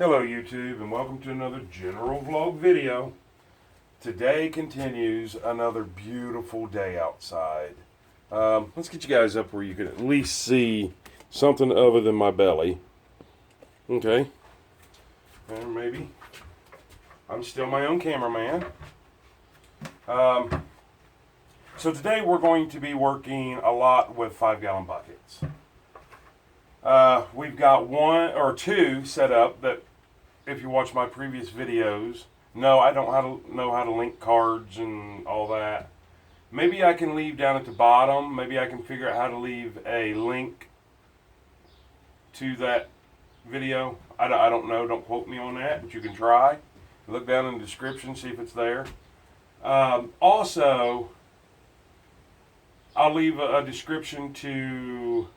Hello YouTube and welcome to another general vlog video. Today continues another beautiful day outside. Let's get you guys up where you can at least see something other than my belly. Okay. And maybe. I'm still my own cameraman. So today we're going to be working a lot with 5-gallon buckets. We've got one or two set up that, if you watch my previous videos, no, I don't know how to link cards and all that. Maybe I can leave down at the bottom. Maybe I can figure out how to leave a link to that video. I don't know. Don't quote me on that, but you can try. Look down in the description, see if it's there. Also, I'll leave a description to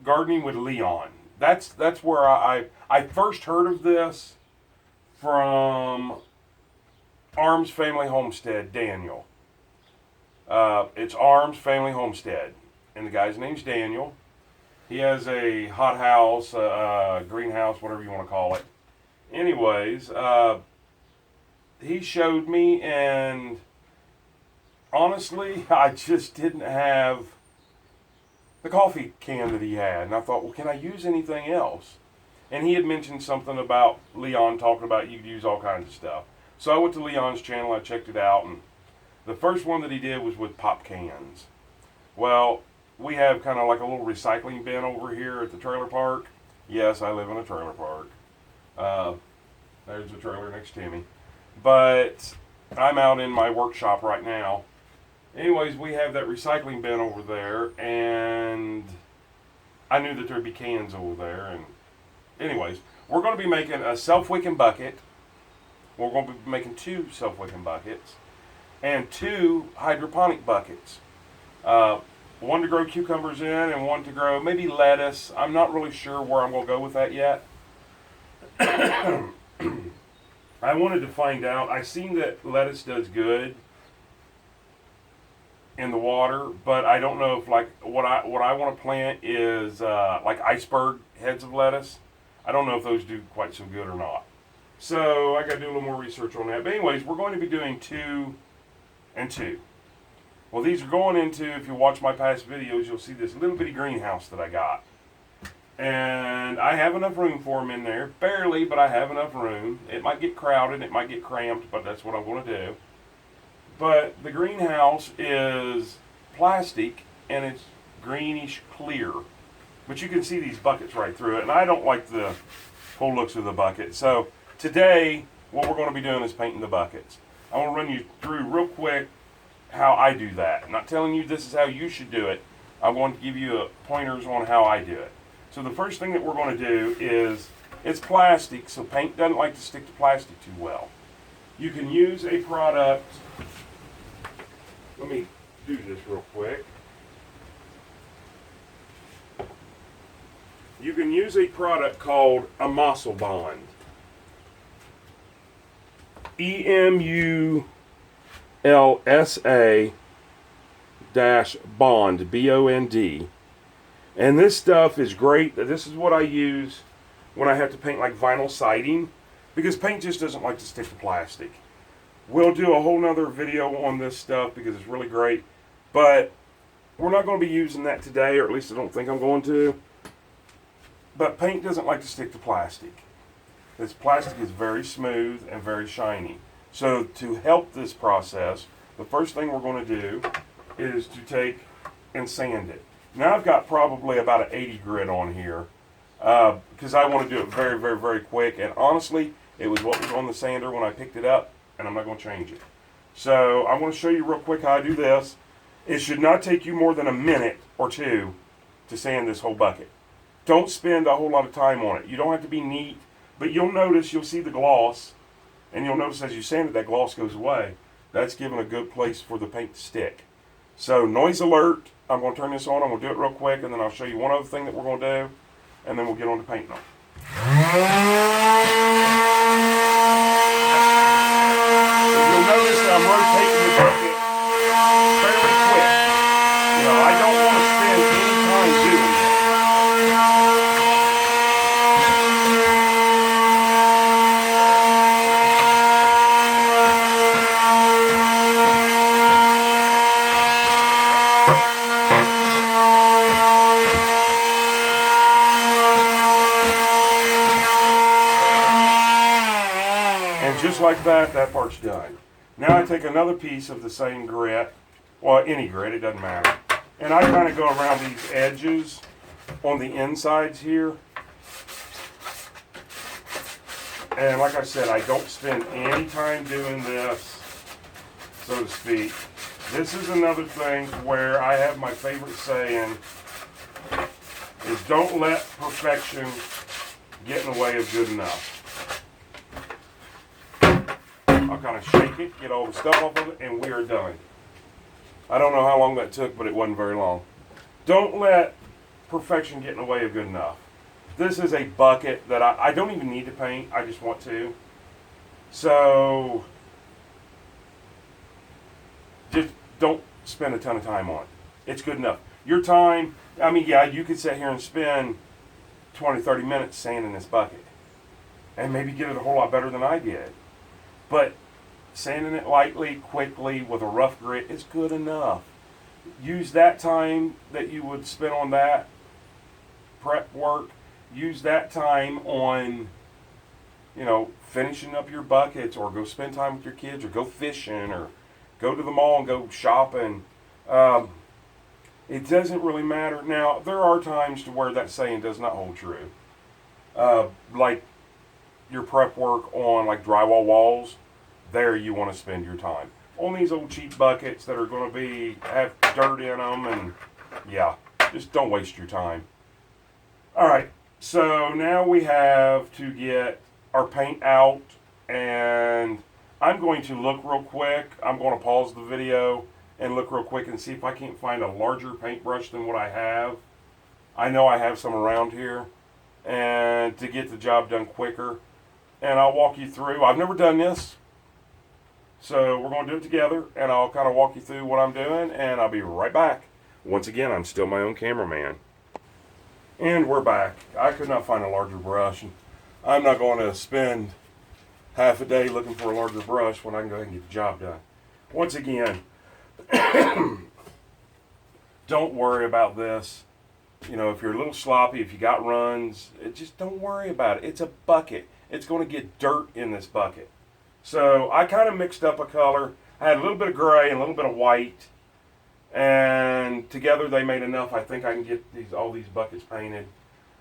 Gardening with Leon. That's where I first heard of this from Arms Family Homestead, Daniel. It's Arms Family Homestead, and the guy's name's Daniel. He has a hothouse, greenhouse, whatever you want to call it. Anyways, he showed me, and honestly, I just didn't have the coffee can that he had, and I thought, well, can I use anything else? And he had mentioned something about Leon, talking about you could use all kinds of stuff. So I went to Leon's channel, I checked it out, and the first one that he did was with pop cans. Well, we have kind of like a little recycling bin over here at the trailer park. Yes, I live in a trailer park. There's a trailer next to me. But I'm out in my workshop right now. Anyways, we have that recycling bin over there, and I knew that there'd be cans over there. And anyways, we're going to be making a self-wicking bucket. We're going to be making 2 self-wicking buckets and 2 hydroponic buckets. One to grow cucumbers in and one to grow maybe lettuce. I'm not really sure where I'm going to go with that yet. I wanted to find out. I seen that lettuce does good in the water, but I don't know if, like, what I want to plant is like iceberg heads of lettuce. I don't know if those do quite so good or not. So I got to do a little more research on that. But anyways, we're going to be doing 2 and 2. Well, these are going into, if you watch my past videos, you'll see this little bitty greenhouse that I got. And I have enough room for them in there. Barely, but I have enough room. It might get crowded, it might get cramped, but that's what I'm going to do. But the greenhouse is plastic, and it's greenish clear. But you can see these buckets right through it, and I don't like the whole looks of the bucket. So today, what we're going to be doing is painting the buckets. I want to run you through real quick how I do that. I'm not telling you this is how you should do it. I'm going to give you pointers on how I do it. So the first thing that we're going to do is, it's plastic, so paint doesn't like to stick to plastic too well. You can use a product. Let me do this real quick. You can use a product called a Muscle Bond. EMULSA-bond, B-O-N-D. And this stuff is great. This is what I use when I have to paint like vinyl siding, because paint just doesn't like to stick to plastic. We'll do a whole nother video on this stuff because it's really great. But we're not going to be using that today, or at least I don't think I'm going to. But paint doesn't like to stick to plastic. This plastic is very smooth and very shiny. So to help this process, the first thing we're going to do is to take and sand it. Now I've got probably about an 80 grit on here because I want to do it very, very, very quick. And honestly, it was what was on the sander when I picked it up, and I'm not going to change it. So I want to show you real quick how I do this. It should not take you more than a minute or 2 to sand this whole bucket. Don't spend a whole lot of time on it. You don't have to be neat, but you'll notice, you'll see the gloss, and you'll notice as you sand it, that gloss goes away. That's giving a good place for the paint to stick. So noise alert. I'm going to turn this on. I'm going to do it real quick, and then I'll show you one other thing that we're going to do, and then we'll get on to painting them. You'll notice that I'm rotating the bucket fairly quick. You know, I don't want to spend any time doing this. just like that, that part's done. Now I take another piece of the same grit, well, any grit, it doesn't matter. And I kind of go around these edges on the insides here. And like I said, I don't spend any time doing this, so to speak. This is another thing where I have my favorite saying is don't let perfection get in the way of good enough. I'll kind of shake it, get all the stuff off of it, and we are done. I don't know how long that took, but it wasn't very long. Don't let perfection get in the way of good enough. This is a bucket that I don't even need to paint. I just want to. So, just don't spend a ton of time on it. It's good enough. Your time, I mean, yeah, you could sit here and spend 20, 30 minutes sanding this bucket. And maybe get it a whole lot better than I did. But sanding it lightly, quickly, with a rough grit is good enough. Use that time that you would spend on that prep work. Use that time on, finishing up your buckets, or go spend time with your kids, or go fishing, or go to the mall and go shopping. It doesn't really matter. Now, there are times to where that saying does not hold true. Like your prep work on like drywall walls, there you want to spend your time. On these old cheap buckets that are going to have dirt in them, and yeah, just don't waste your time. All right, so now we have to get our paint out, and I'm going to look real quick. I'm going to pause the video and look real quick and see if I can't find a larger paintbrush than what I have. I know I have some around here, and to get the job done quicker. And I'll walk you through. I've never done this, so we're going to do it together, and I'll kind of walk you through what I'm doing, and I'll be right back. Once again, I'm still my own cameraman. And we're back. I could not find a larger brush. I'm not going to spend half a day looking for a larger brush when I can go ahead and get the job done. Once again, don't worry about this. If you're a little sloppy, if you got runs, just don't worry about it. It's a bucket. It's going to get dirt in this bucket. So I kind of mixed up a color. I had a little bit of gray and a little bit of white, and together they made enough. I think I can get all these buckets painted.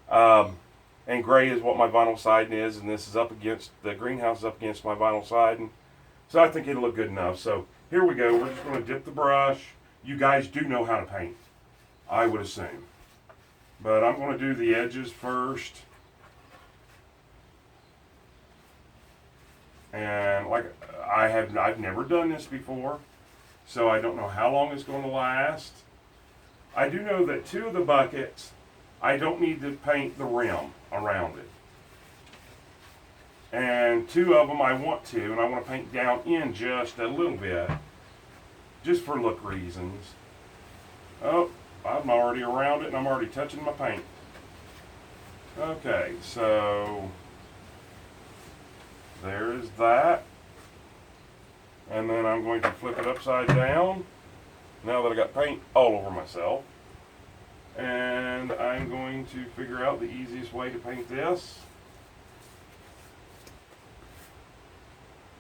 And gray is what my vinyl siding is, and this is up against, the greenhouse is up against my vinyl siding. So I think it'll look good enough. So here we go. We're just going to dip the brush. You guys do know how to paint, I would assume. But I'm going to do the edges first. And I've never done this before, so I don't know how long it's going to last. I do know that 2 of the buckets, I don't need to paint the rim around it. And 2 of them I want to, and I want to paint down in just a little bit, just for look reasons. Oh, I'm already around it, and I'm already touching my paint. Okay, so there's that. And then I'm going to flip it upside down, now that I got paint all over myself. And I'm going to figure out the easiest way to paint this.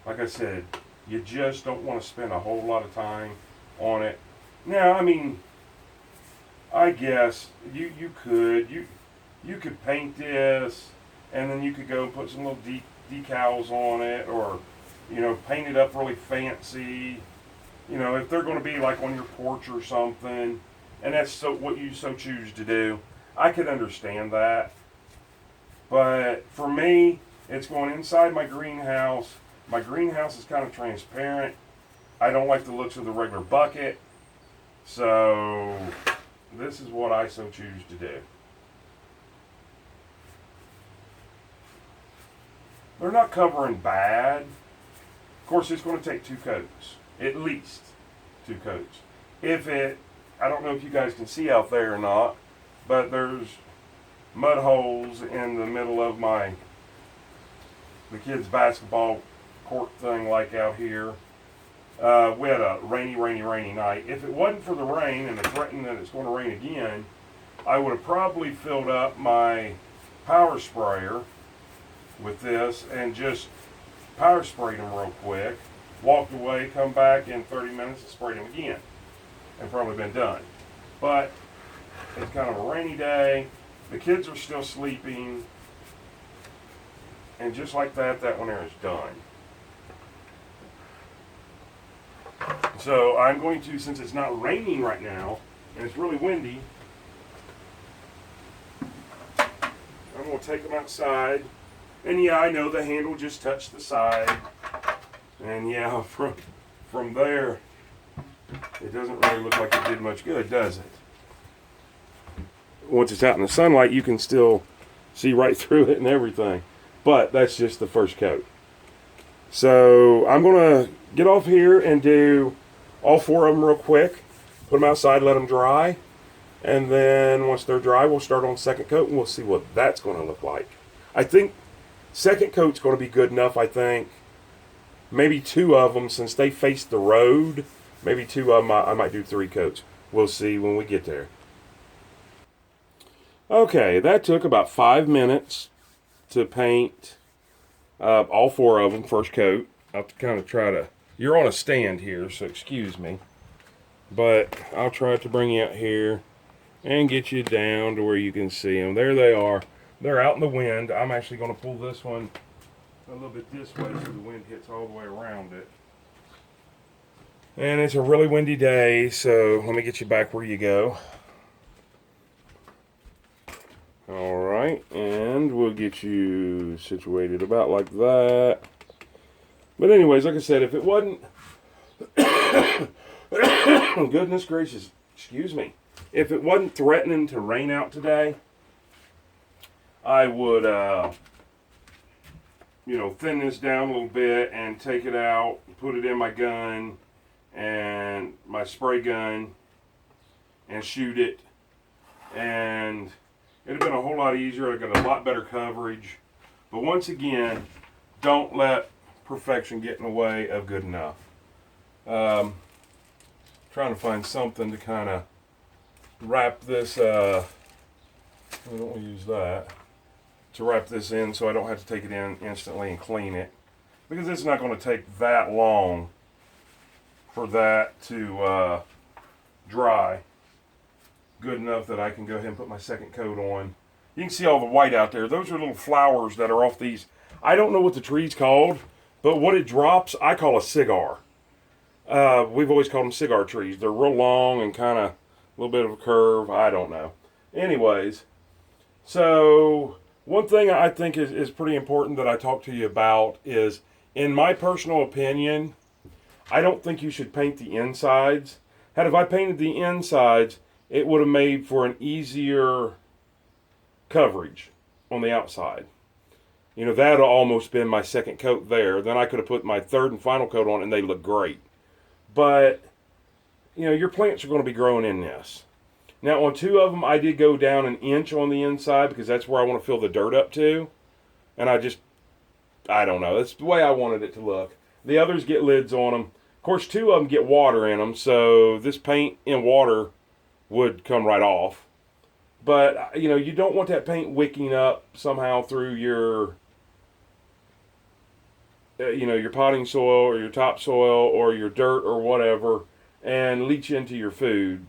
Like I said, you just don't want to spend a whole lot of time on it. Now, I mean, I guess you could paint this, and then you could go and put some little decals on it, or paint it up really fancy. If they're going to be like on your porch or something, and that's what you so choose to do, I could understand that. But for me, it's going inside my greenhouse. My greenhouse is kind of transparent. I don't like the looks of the regular bucket, so this is what I so choose to do. They're not covering bad. Of course, it's going to take 2 coats, at least 2 coats. I don't know if you guys can see out there or not, but there's mud holes in the middle of the kids' basketball court thing, like out here. We had a rainy night. If it wasn't for the rain and the threatening that it's going to rain again, I would have probably filled up my power sprayer with this and just power sprayed them real quick, walked away, come back in 30 minutes and sprayed them again. And probably been done. But it's kind of a rainy day. The kids are still sleeping. And just like that, that one there is done. So I'm going to, since it's not raining right now, and it's really windy, I'm going to take them outside. And yeah, I know the handle just touched the side. And yeah, from there, it doesn't really look like it did much good, does it? Once it's out in the sunlight, you can still see right through it and everything. But that's just the first coat. So I'm going to get off here and do all 4 of them real quick. Put them outside, let them dry. And then once they're dry, we'll start on second coat and we'll see what that's going to look like. I think second coat's going to be good enough, I think. Maybe 2 of them, since they face the road. Maybe 2 of them, I might do 3 coats. We'll see when we get there. Okay, that took about 5 minutes to paint all 4 of them, first coat. I'll have to kind of try to... You're on a stand here, so excuse me. But I'll try to bring you out here and get you down to where you can see them. There they are. They're out in the wind. I'm actually going to pull this one a little bit this way so the wind hits all the way around it. And it's a really windy day, so let me get you back where you go. Alright, and we'll get you situated about like that. But anyways, like I said, if it wasn't... Goodness gracious, excuse me. If it wasn't threatening to rain out today, I would, thin this down a little bit and take it out, put it in my gun and my spray gun and shoot it. And it'd have been a whole lot easier. I got a lot better coverage. But once again, don't let perfection get in the way of good enough. Trying to find something to kind of wrap this, I don't want to use that, to wrap this in so I don't have to take it in instantly and clean it. Because it's not going to take that long for that to dry good enough that I can go ahead and put my second coat on. You can see all the white out there. Those are little flowers that are off these. I don't know what the tree's called, but what it drops, I call a cigar. We've always called them cigar trees. They're real long and kind of a little bit of a curve. I don't know. Anyways, so one thing I think is pretty important that I talk to you about is, in my personal opinion, I don't think you should paint the insides. If I painted the insides, it would have made for an easier coverage on the outside. That would have almost been my second coat there. Then I could have put my third and final coat on and they look great. But, your plants are going to be growing in this. Now, on 2 of them, I did go down 1 inch on the inside because that's where I want to fill the dirt up to. And I don't know. That's the way I wanted it to look. The others get lids on them. Of course, 2 of them get water in them, so this paint in water would come right off. But, you don't want that paint wicking up somehow through your your potting soil or your topsoil or your dirt or whatever and leach into your food.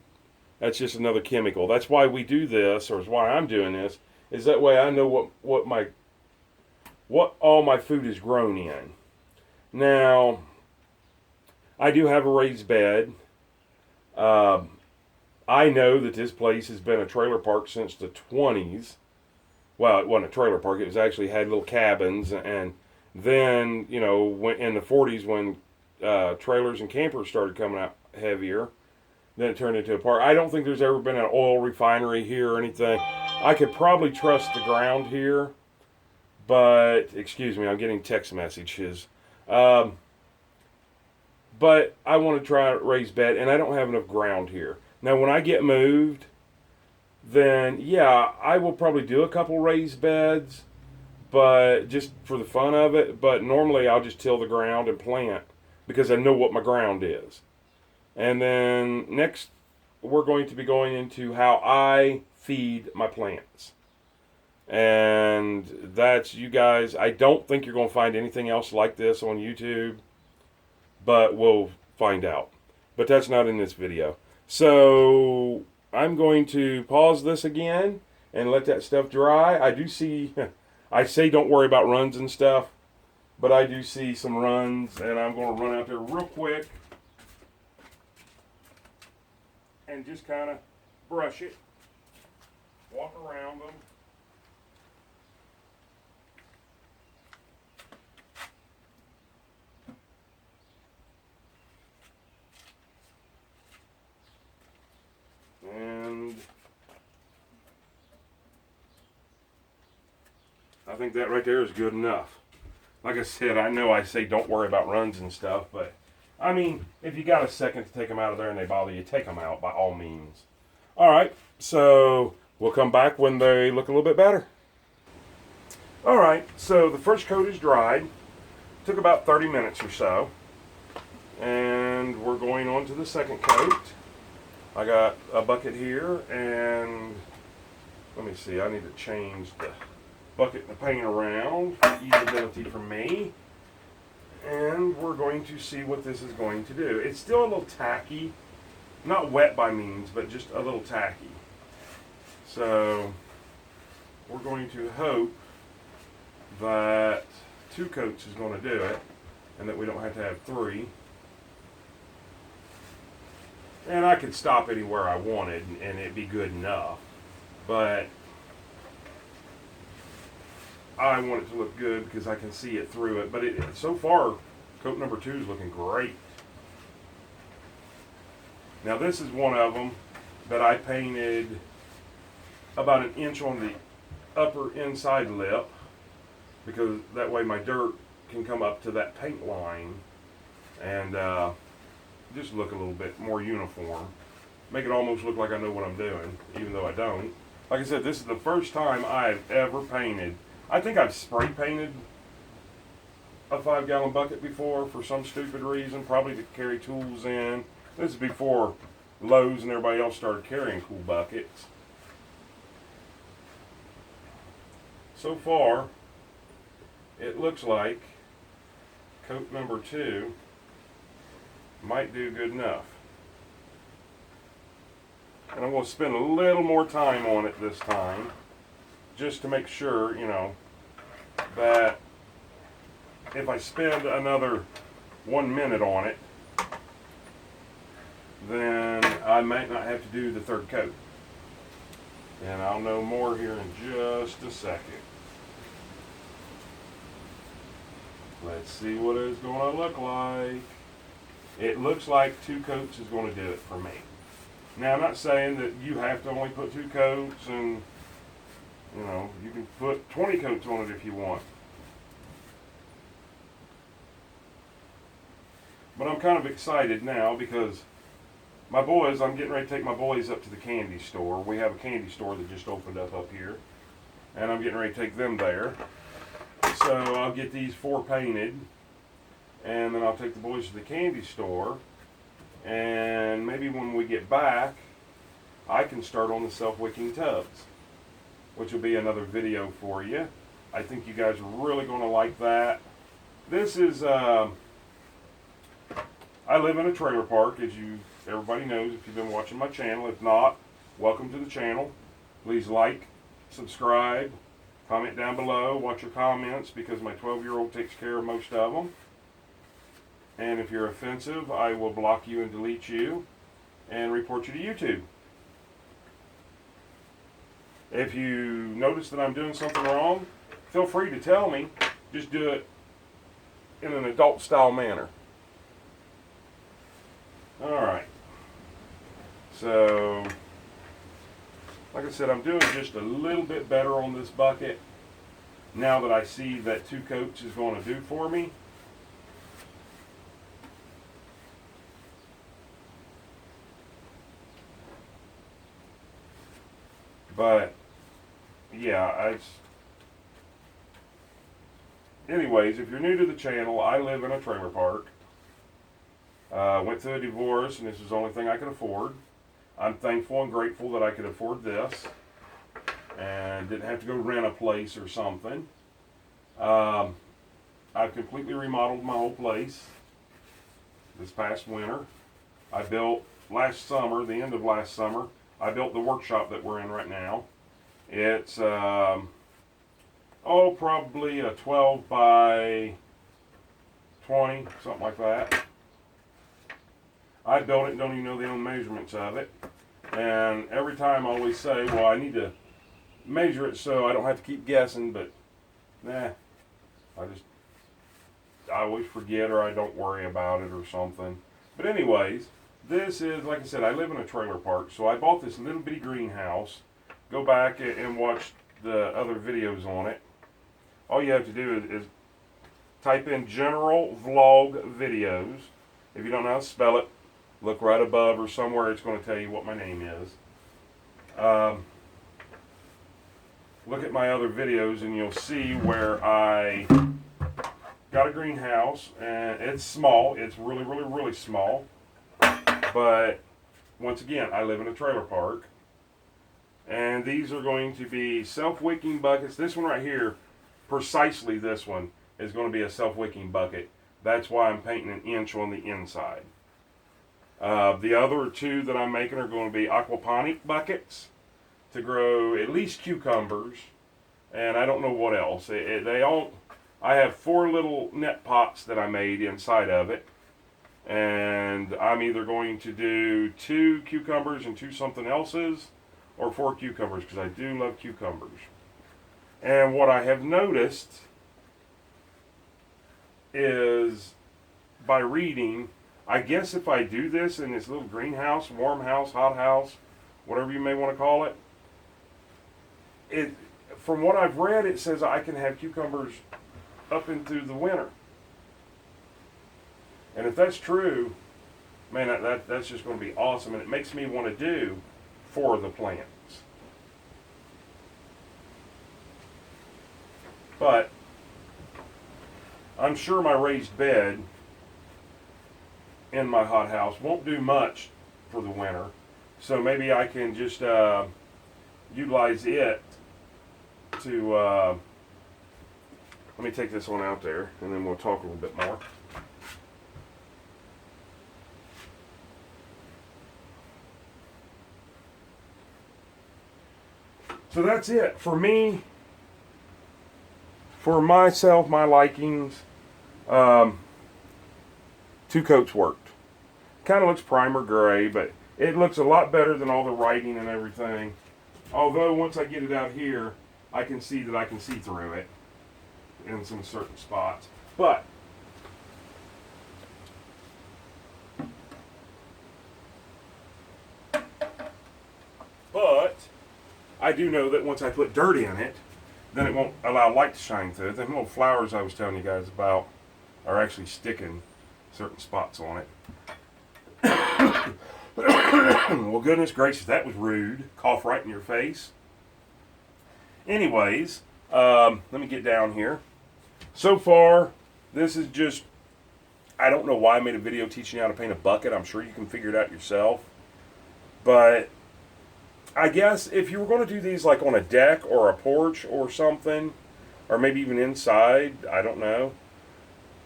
That's just another chemical. That's why we do this, or is why I'm doing this, is that way I know what all my food is grown in. Now, I do have a raised bed. I know that this place has been a trailer park since the 20s. Well, it wasn't a trailer park. It was actually had little cabins. And then, when in the 40s when trailers and campers started coming out heavier, then it turned into a park. I don't think there's ever been an oil refinery here or anything. I could probably trust the ground here. But, excuse me, I'm getting text messages. But I want to try raised bed, and I don't have enough ground here. Now, when I get moved, then, yeah, I will probably do a couple raised beds, but just for the fun of it. But normally, I'll just till the ground and plant because I know what my ground is. And then next, we're going to be going into how I feed my plants. And that's, you guys, I don't think you're going to find anything else like this on YouTube, but we'll find out. But that's not in this video. So I'm going to pause this again and let that stuff dry. I do see, I say don't worry about runs and stuff, but I do see some runs, and I'm going to run out there real quick and just kind of brush it, walk around them. And I think that right there is good enough. Like I said, I know I say don't worry about runs and stuff, but I mean, if you got a second to take them out of there and they bother you, take them out by all means. All right, so we'll come back when they look a little bit better. All right, so the first coat is dried. Took about 30 minutes or so. And we're going on to the second coat. I got a bucket here, and let me see, I need to change the bucket and the paint around for easeability for me. And we're going to see what this is going to do. It's still a little tacky. Not wet by means, but just a little tacky. So we're going to hope that 2 coats is going to do it, and that we don't have to have 3. And I could stop anywhere I wanted and it'd be good enough. But I want it to look good because I can see it through it. But so far, coat number 2 is looking great. Now this is one of them that I painted about an inch on the upper inside lip, because that way my dirt can come up to that paint line and just look a little bit more uniform. Make it almost look like I know what I'm doing, even though I don't. Like I said, this is the first time I've ever painted. I think I've spray painted a 5-gallon bucket before for some stupid reason, probably to carry tools in. This is before Lowe's and everybody else started carrying cool buckets. So far, it looks like coat number 2 might do good enough. And I'm going to spend a little more time on it this time, just to make sure, you know, that if I spend another 1 minute on it, then I might not have to do the 3rd coat. And I'll know more here in just a second. Let's see what it's going to look like. It looks like 2 coats is going to do it for me. Now, I'm not saying that you have to only put 2 coats, and you know, you can put 20 coats on it if you want. But I'm kind of excited now because my boys, I'm getting ready to take my boys up to the candy store. We have a candy store that just opened up here, and I'm getting ready to take them there. So I'll get these 4 painted, and then I'll take the boys to the candy store, and maybe when we get back, I can start on the self-wicking tubs, which will be another video for you. I think you guys are really going to like that. This is, I live in a trailer park, as everybody knows if you've been watching my channel. If not, welcome to the channel. Please like, subscribe, comment down below, watch your comments, because my 12-year-old takes care of most of them. And if you're offensive, I will block you and delete you and report you to YouTube. If you notice that I'm doing something wrong, feel free to tell me. Just do it in an adult style manner. Alright. So, like I said, I'm doing just a little bit better on this bucket now that I see that 2 coats is going to do for me. But yeah, anyways, if you're new to the channel, I live in a trailer park. Went through a divorce, and this is the only thing I could afford. I'm thankful and grateful that I could afford this. and didn't have to go rent a place or something. I've completely remodeled my whole place this past winter. I built last summer, the end of last summer, I built the workshop that we're in right now. It's, probably a 12 by 20, something like that. I built it and don't even know the own measurements of it. And every time I always say, well, I need to measure it so I don't have to keep guessing, but nah, I always forget or I don't worry about it or something. But anyways, this is, like I said, I live in a trailer park, so I bought this little bitty greenhouse. Go back and watch the other videos on it. All you have to do is type in general vlog videos. If you don't know how to spell it, look right above or somewhere, it's going to tell you what my name is. Look at my other videos and you'll see where I got a greenhouse, and it's small. It's really, really, really small. But once again, I live in a trailer park. And these are going to be self-wicking buckets. This one right here, precisely this one, is going to be a self-wicking bucket. That's why I'm painting an inch on the inside. The other two that I'm making are going to be aquaponic buckets to grow at least cucumbers, and I don't know what else. I have 4 little net pots that I made inside of it, and I'm either going to do 2 cucumbers and 2 something else's, or 4 cucumbers, because I do love cucumbers. And what I have noticed is, by reading, I guess if I do this in this little greenhouse, warm house, hot house, whatever you may want to call it, from what I've read, it says I can have cucumbers up into the winter. And if that's true, man, that's just going to be awesome, and it makes me want to do for the plants. But I'm sure my raised bed in my hot house won't do much for the winter, so maybe I can just utilize it to let me take this one out there and then we'll talk a little bit more. So that's it for me. For myself, my likings, 2 coats worked. Kind of looks primer gray, but it looks a lot better than all the writing and everything. Although once I get it out here, I can see that I can see through it in some certain spots. But I do know that once I put dirt in it, then it won't allow light to shine through it. The little flowers I was telling you guys about are actually sticking certain spots on it. Well, goodness gracious, that was rude. Cough right in your face. Anyways, let me get down here. So far, this is just, I don't know why I made a video teaching you how to paint a bucket. I'm sure you can figure it out yourself. But I guess if you were going to do these like on a deck or a porch or something, or maybe even inside, I don't know,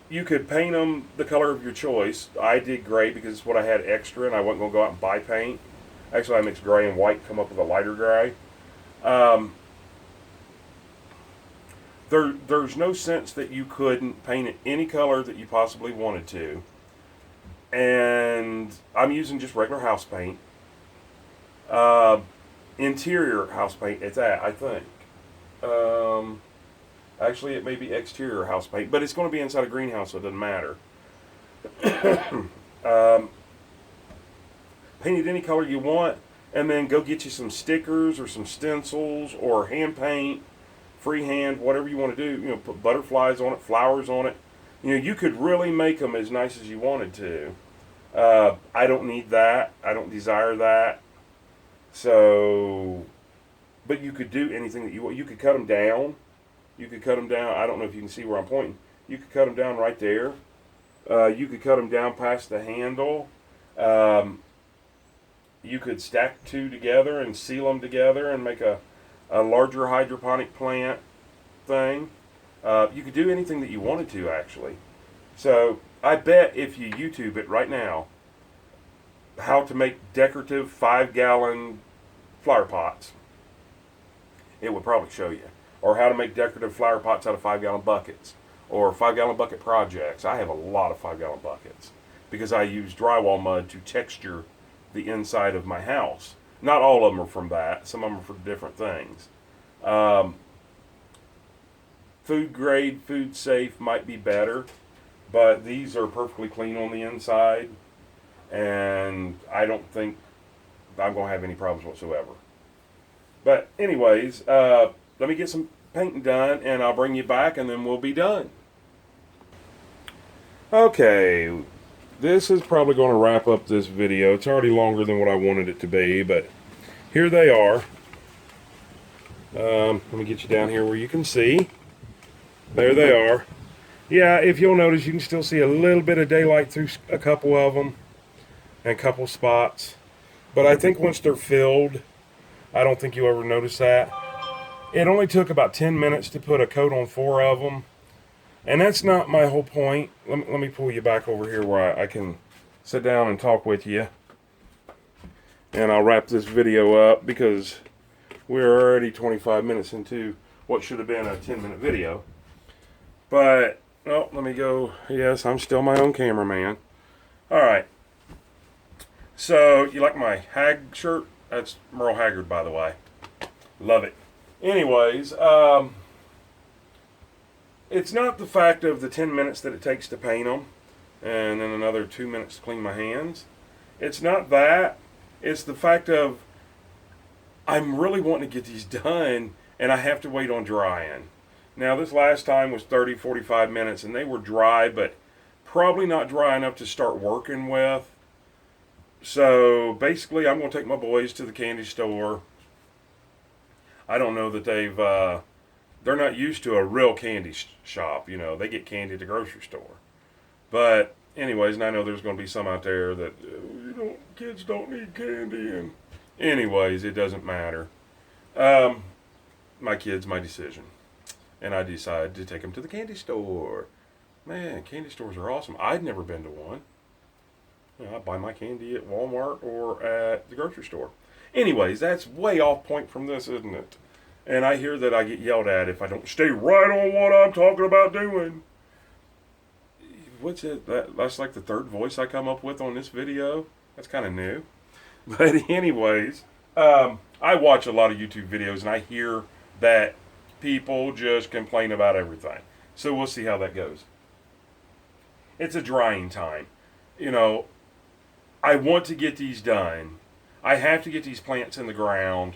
you could paint them the color of your choice. I did gray because it's what I had extra and I wasn't going to go out and buy paint. Actually, I mixed gray and white, come up with a lighter gray. There's no sense that you couldn't paint it any color that you possibly wanted to. And I'm using just regular house paint. Interior house paint at that, I think. Actually, it may be exterior house paint, but it's going to be inside a greenhouse, so it doesn't matter. Paint it any color you want, and then go get you some stickers or some stencils or hand paint, freehand, whatever you want to do. You know, put butterflies on it, flowers on it. You know, you could really make them as nice as you wanted to. I don't need that. I don't desire that. So, but you could do anything that you want. You could cut them down. You could cut them down. I don't know if you can see where I'm pointing. You could cut them down right there. You could cut them down past the handle. You could stack 2 together and seal them together and make a a larger hydroponic plant thing. You could do anything that you wanted to, actually. So I bet if you YouTube it right now, how to make decorative 5-gallon flower pots, it would probably show you. Or how to make decorative flower pots out of 5-gallon buckets. Or 5-gallon bucket projects. I have a lot of 5-gallon buckets because I use drywall mud to texture the inside of my house. Not all of them are from that. Some of them are for different things. Food grade, food safe might be better, but these are perfectly clean on the inside, and I don't think I'm going to have any problems whatsoever. But anyways, let me get some painting done, and I'll bring you back, and then we'll be done. Okay, this is probably going to wrap up this video. It's already longer than what I wanted it to be, but here they are. Let me get you down here where you can see. There they are. Yeah, if you'll notice, you can still see a little bit of daylight through a couple of them and a couple spots. But I think once they're filled, I don't think you'll ever notice that. It only took about 10 minutes to put a coat on 4 of them. And that's not my whole point. Let me pull you back over here where I can sit down and talk with you. And I'll wrap this video up because we're already 25 minutes into what should have been a 10-minute video. But, oh, let me go. Yes, I'm still my own cameraman. All right. So, you like my Hag shirt? That's Merle Haggard, by the way. Love it. Anyways, it's not the fact of the 10 minutes that it takes to paint them and then another 2 minutes to clean my hands. It's not that. It's the fact of I'm really wanting to get these done and I have to wait on drying. Now, this last time was 30, 45 minutes, and they were dry, but probably not dry enough to start working with. So, basically, I'm going to take my boys to the candy store. I don't know that they're not used to a real candy shop. You know, they get candy at the grocery store. But, anyways, and I know there's going to be some out there that, kids don't need candy. And anyways, it doesn't matter. My kids, my decision. And I decided to take them to the candy store. Man, candy stores are awesome. I'd never been to one. I buy my candy at Walmart or at the grocery store. Anyways, that's way off point from this, isn't it? And I hear that I get yelled at if I don't stay right on what I'm talking about doing. What's it? That's like the third voice I come up with on this video. That's kind of new. But anyways, I watch a lot of YouTube videos and I hear that people just complain about everything. So we'll see how that goes. It's a drying time. I want to get these done. I have to get these plants in the ground.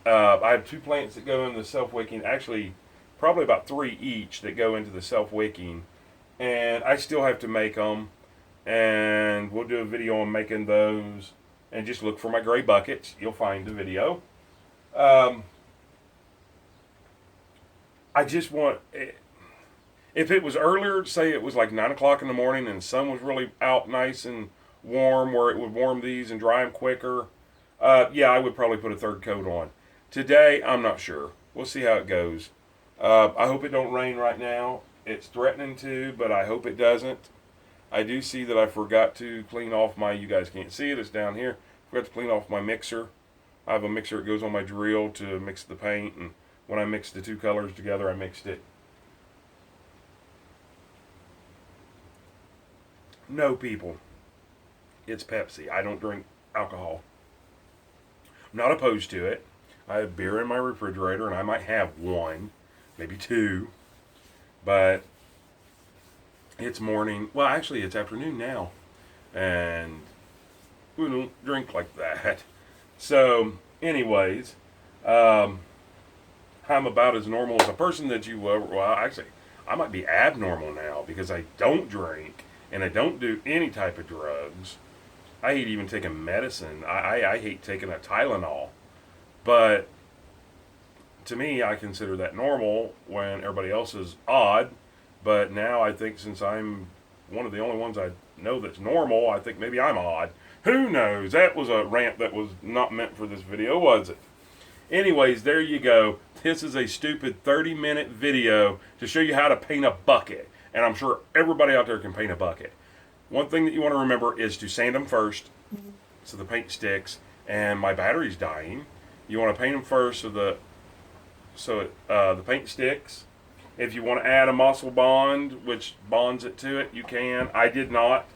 I have 2 plants that go in the self-wicking. Actually, probably about 3 each that go into the self-wicking. And I still have to make them. And we'll do a video on making those. And just look for my gray buckets. You'll find the video. I just want, if it was earlier, say it was like 9 o'clock in the morning and the sun was really out nice and warm where it would warm these and dry them quicker, yeah, I would probably put a 3rd coat on. Today, I'm not sure. We'll see how it goes. I hope it don't rain right now. It's threatening to, but I hope it doesn't. I do see that I forgot to clean off my, you guys can't see it, it's down here. Forgot to clean off my mixer. I have a mixer that goes on my drill to mix the paint, and when I mixed the 2 colors together, I mixed it. No, people. It's Pepsi. I don't drink alcohol. I'm not opposed to it. I have beer in my refrigerator, and I might have 1, maybe 2. But it's morning. Well, actually, it's afternoon now. And we don't drink like that. So, anyways, I'm about as normal as a person that you will. Well, actually, I might be abnormal now because I don't drink and I don't do any type of drugs. I hate even taking medicine. I hate taking a Tylenol. But to me, I consider that normal when everybody else is odd. But now I think since I'm one of the only ones I know that's normal, I think maybe I'm odd. Who knows? That was a rant that was not meant for this video, was it? Anyways, there you go. This is a stupid 30-minute video to show you how to paint a bucket. And I'm sure everybody out there can paint a bucket. One thing that you want to remember is to sand them first so the paint sticks. And my battery's dying. You want to paint them first so the paint sticks. If you want to add a muscle bond, which bonds it to it, you can. I did not.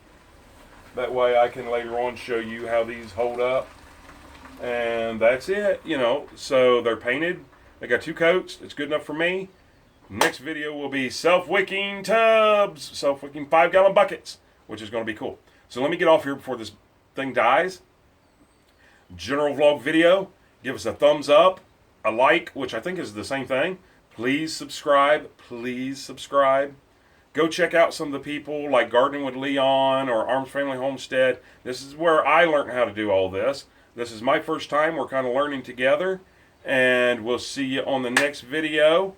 That way I can later on show you how these hold up. And that's it, you know. So they're painted. They got 2 coats. It's good enough for me. Next video will be self-wicking tubs, self-wicking 5-gallon buckets, which is going to be cool. So let me get off here before this thing dies. General vlog video. Give us a thumbs up, a like, which I think is the same thing. Please subscribe. Please subscribe. Go check out some of the people like Gardening with Leon or Arms Family Homestead. This is where I learned how to do all this. This is my first time. We're kind of learning together. And we'll see you on the next video.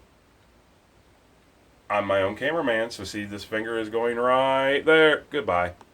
I'm my own cameraman, so see this finger is going right there. Goodbye.